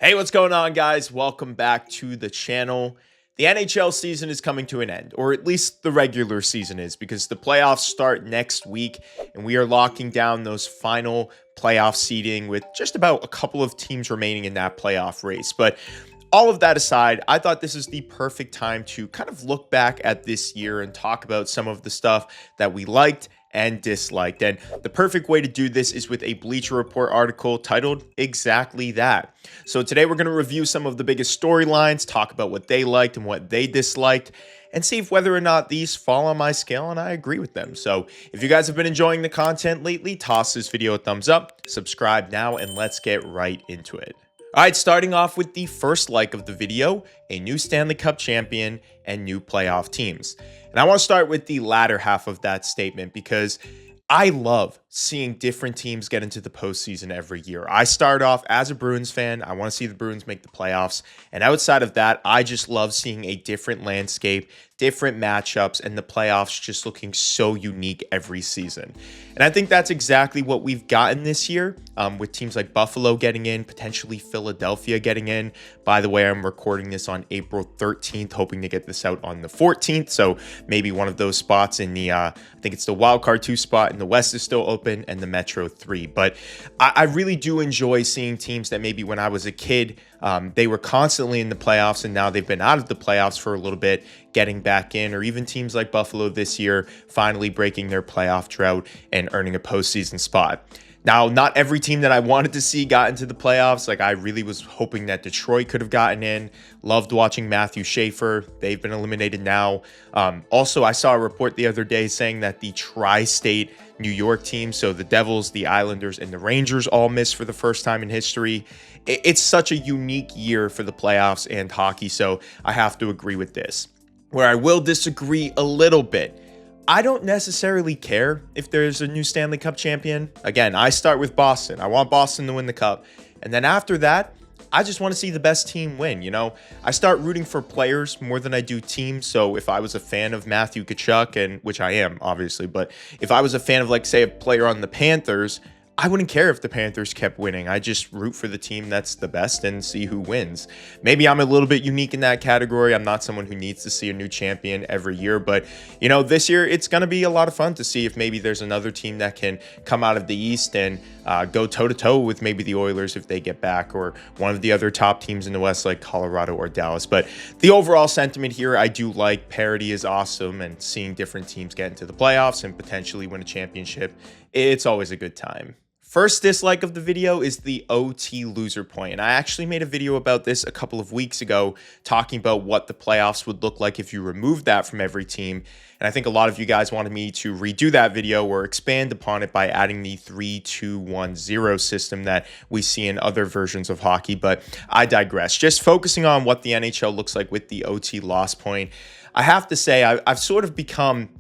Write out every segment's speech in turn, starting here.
Hey, what's going on, guys? Welcome back to the channel. The NHL season is coming to an end, or at least the regular season is, because the playoffs start next week, and we are locking down those final playoff seeding with just about a couple of teams remaining in that playoff race. But all of that aside, I thought this is the perfect time to kind of look back at this year and talk about some of the stuff that we liked and disliked. And the perfect way to do this is with a Bleacher Report article titled exactly that. So today we're going to review some of the biggest storylines, talk about what they liked and what they disliked, and see if whether or not these fall on my scale and I agree with them. So if you guys have been enjoying the content lately, toss this video a thumbs up, subscribe now, and let's get right into it. All right, starting off with the first like of the video, a new Stanley Cup champion and new playoff teams. And I want to start with the latter half of that statement because I love seeing different teams get into the postseason every year. I start off as a Bruins fan. I want to see the Bruins make the playoffs. And outside of that, I just love seeing a different landscape, different matchups, and the playoffs just looking so unique every season. And I think that's exactly what we've gotten this year with teams like Buffalo getting in, potentially Philadelphia getting in. By the way, I'm recording this on April 13th, hoping to get this out on the 14th. So maybe one of those spots in the, I think it's the wildcard 2 spot in the West is still open and the Metro 3. But I really do enjoy seeing teams that maybe when I was a kid, they were constantly in the playoffs and now they've been out of the playoffs for a little bit, getting back in, or even teams like Buffalo this year finally breaking their playoff drought and earning a postseason spot. Now, not every team that I wanted to see got into the playoffs. Like, I really was hoping that Detroit could have gotten in. Loved watching Matthew Schaefer. They've been eliminated now. Also, I saw a report the other day saying that the tri-state New York team, so the Devils, the Islanders, and the Rangers all missed for the first time in history. It's such a unique year for the playoffs and hockey, so I have to agree with this. Where I will disagree a little bit, I don't necessarily care if there's a new Stanley Cup champion. Again, I start with Boston. I want Boston to win the cup. And then after that, I just want to see the best team win. You know, I start rooting for players more than I do teams. So if I was a fan of Matthew Tkachuk, and which I am, obviously, but if I was a fan of, like, say, a player on the Panthers, I wouldn't care if the Panthers kept winning. I just root for the team that's the best and see who wins. Maybe I'm a little bit unique in that category. I'm not someone who needs to see a new champion every year. But, you know, this year it's going to be a lot of fun to see if maybe there's another team that can come out of the East and go toe-to-toe with maybe the Oilers if they get back, or one of the other top teams in the West like Colorado or Dallas. But the overall sentiment here, I do like. Parity is awesome, and seeing different teams get into the playoffs and potentially win a championship, it's always a good time. First dislike of the video is the OT loser point. And I actually made a video about this a couple of weeks ago, talking about what the playoffs would look like if you removed that from every team. And I think a lot of you guys wanted me to redo that video or expand upon it by adding the 3-2-1-0 system that we see in other versions of hockey. But I digress. Just focusing on what the NHL looks like with the OT loss point, I have to say I've sort of become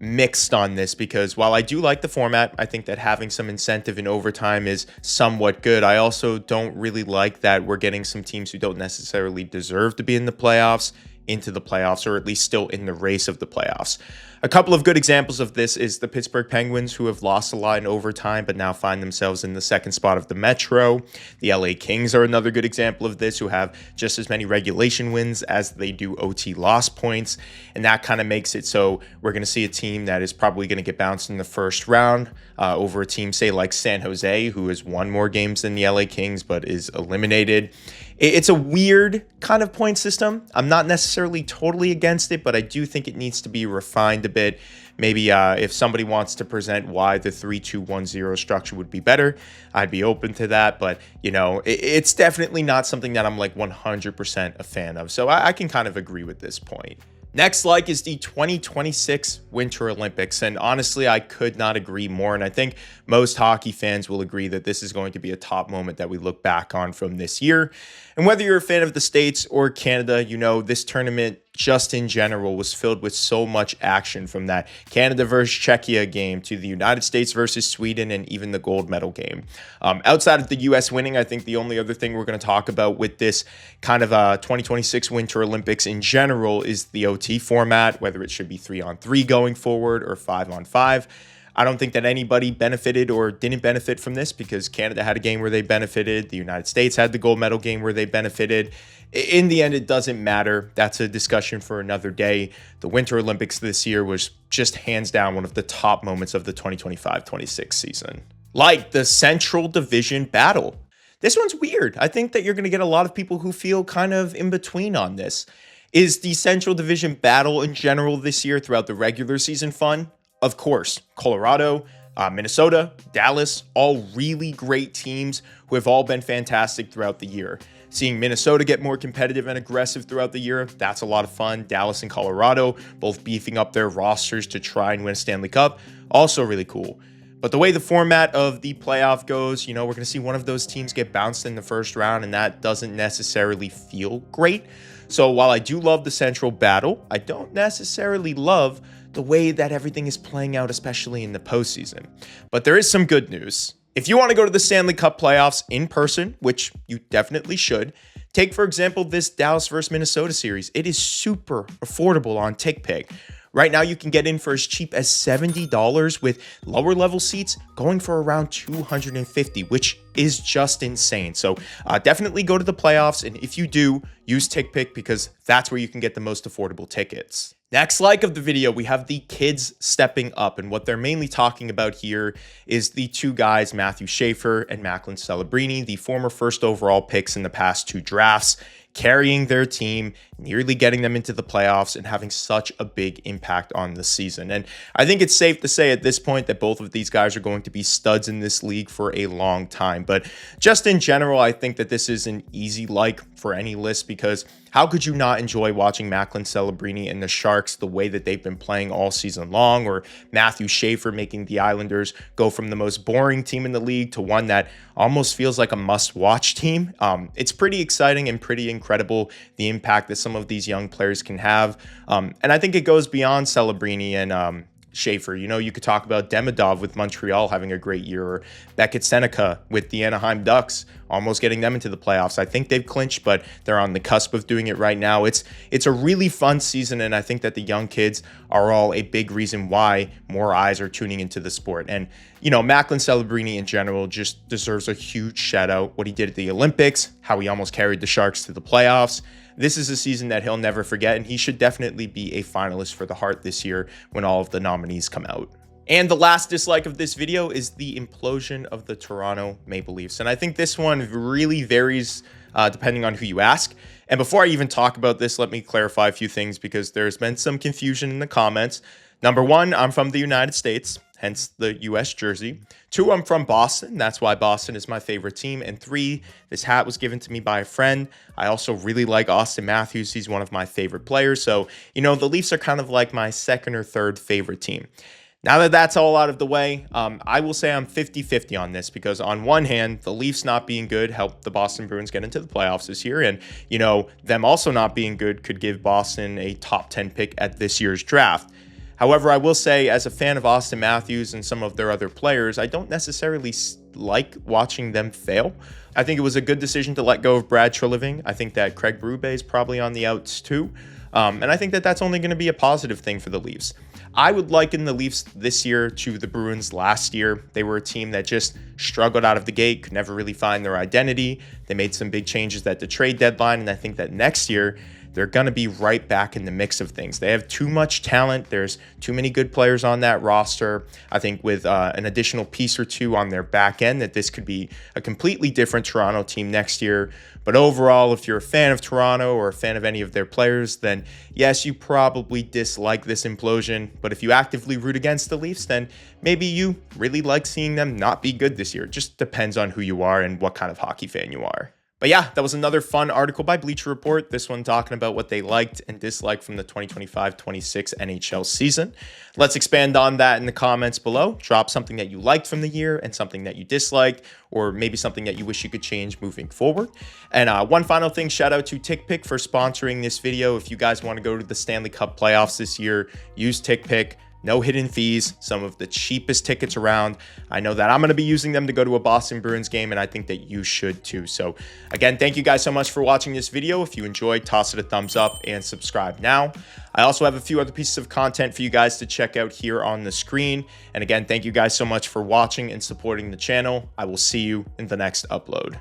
mixed on this, because while I do like the format, I think that having some incentive in overtime is somewhat good. I also don't really like that we're getting some teams who don't necessarily deserve to be in the playoffs into the playoffs, or at least still in the race of the playoffs. A couple of good examples of this is the Pittsburgh Penguins, who have lost a lot in overtime but now find themselves in the second spot of the Metro. The LA Kings are another good example of this, who have just as many regulation wins as they do OT loss points. And that kind of makes it so we're going to see a team that is probably going to get bounced in the first round over a team, say, like San Jose, who has won more games than the LA Kings but is eliminated. It's a weird kind of point system. I'm not necessarily totally against it, but I do think it needs to be refined a bit. Maybe if somebody wants to present why the 3-2-1-0 structure would be better, I'd be open to that. But, you know, it's definitely not something that I'm like 100% a fan of. So I can kind of agree with this point. Next like is the 2026 Winter Olympics, and honestly, I could not agree more, and I think most hockey fans will agree that this is going to be a top moment that we look back on from this year. And whether you're a fan of the States or Canada, you know, this tournament just in general was filled with so much action, from that Canada versus Czechia game to the United States versus Sweden and even the gold medal game. Outside of the U.S. winning, I think the only other thing we're going to talk about with this kind of 2026 Winter Olympics in general is the OT format, whether it should be 3-on-3 going forward or 5-on-5. I don't think that anybody benefited or didn't benefit from this because Canada had a game where they benefited. The United States had the gold medal game where they benefited. In the end, it doesn't matter. That's a discussion for another day. The Winter Olympics this year was just hands down one of the top moments of the 2025-26 season. Like the Central Division battle. This one's weird. I think that you're going to get a lot of people who feel kind of in between on this. Is the Central Division battle in general this year throughout the regular season fun? Of course. Colorado, Minnesota, Dallas, all really great teams who have all been fantastic throughout the year. Seeing Minnesota get more competitive and aggressive throughout the year, that's a lot of fun. Dallas and Colorado both beefing up their rosters to try and win a Stanley Cup, also really cool. But the way the format of the playoff goes, we're going to see one of those teams get bounced in the first round, and that doesn't necessarily feel great. So while I do love the Central battle, I don't necessarily love the way that everything is playing out, especially in the postseason. But there is some good news. If you want to go to the Stanley Cup playoffs in person, which you definitely should, take, for example, this Dallas versus Minnesota series. It is super affordable on TickPick. Right now, you can get in for as cheap as $70 with lower level seats going for around $250, which is just insane. So definitely go to the playoffs. And if you do, use TickPick because that's where you can get the most affordable tickets. Next like of the video, we have the kids stepping up, and what they're mainly talking about here is the two guys, Matthew Schaefer and Macklin Celebrini, the former first overall picks in the past two drafts, carrying their team, nearly getting them into the playoffs and having such a big impact on the season. And I think it's safe to say at this point that both of these guys are going to be studs in this league for a long time. But just in general, I think that this is an easy like for any list because how could you not enjoy watching Macklin Celebrini and the Sharks the way that they've been playing all season long, or Matthew Schaefer making the Islanders go from the most boring team in the league to one that almost feels like a must-watch team? It's pretty exciting and pretty incredible the impact that some of these young players can have. And I think it goes beyond Celebrini and Schaefer. You could talk about Demidov with Montreal having a great year, or Beckett Seneca with the Anaheim Ducks almost getting them into the playoffs. I think they've clinched, but they're on the cusp of doing it right now. It's a really fun season, and I think that the young kids are all a big reason why more eyes are tuning into the sport. And Macklin Celebrini in general just deserves a huge shout out. What he did at the Olympics, how he almost carried the Sharks to the playoffs. This is a season that he'll never forget, and he should definitely be a finalist for the Hart this year when all of the nominees come out. And the last dislike of this video is the implosion of the Toronto Maple Leafs. And I think this one really varies depending on who you ask. And before I even talk about this, let me clarify a few things because there's been some confusion in the comments. Number one, I'm from the United States, hence the US jersey. Two, I'm from Boston. That's why Boston is my favorite team. And three, this hat was given to me by a friend. I also really like Austin Matthews. He's one of my favorite players. So, the Leafs are kind of like my second or third favorite team. Now that that's all out of the way, I will say I'm 50-50 on this because on one hand, the Leafs not being good helped the Boston Bruins get into the playoffs this year. And, them also not being good could give Boston a top 10 pick at this year's draft. However, I will say as a fan of Austin Matthews and some of their other players, I don't necessarily like watching them fail. I think it was a good decision to let go of Brad Treliving. I think that Craig Berube is probably on the outs too. And I think that that's only going to be a positive thing for the Leafs. I would liken the Leafs this year to the Bruins last year. They were a team that just struggled out of the gate, could never really find their identity. They made some big changes at the trade deadline, and I think that next year they're going to be right back in the mix of things. They have too much talent. There's too many good players on that roster. I think with an additional piece or two on their back end that this could be a completely different Toronto team next year. But overall, if you're a fan of Toronto or a fan of any of their players, then yes, you probably dislike this implosion. But if you actively root against the Leafs, then maybe you really like seeing them not be good this year. It just depends on who you are and what kind of hockey fan you are. But yeah, that was another fun article by Bleacher Report. This one talking about what they liked and disliked from the 2025-26 NHL season. Let's expand on that in the comments below. Drop something that you liked from the year and something that you disliked, or maybe something that you wish you could change moving forward. And one final thing, shout out to TickPick for sponsoring this video. If you guys want to go to the Stanley Cup playoffs this year, use TickPick. No hidden fees, some of the cheapest tickets around. I know that I'm going to be using them to go to a Boston Bruins game, and I think that you should too. So again, thank you guys so much for watching this video. If you enjoyed, toss it a thumbs up and subscribe now. I also have a few other pieces of content for you guys to check out here on the screen. And again, thank you guys so much for watching and supporting the channel. I will see you in the next upload.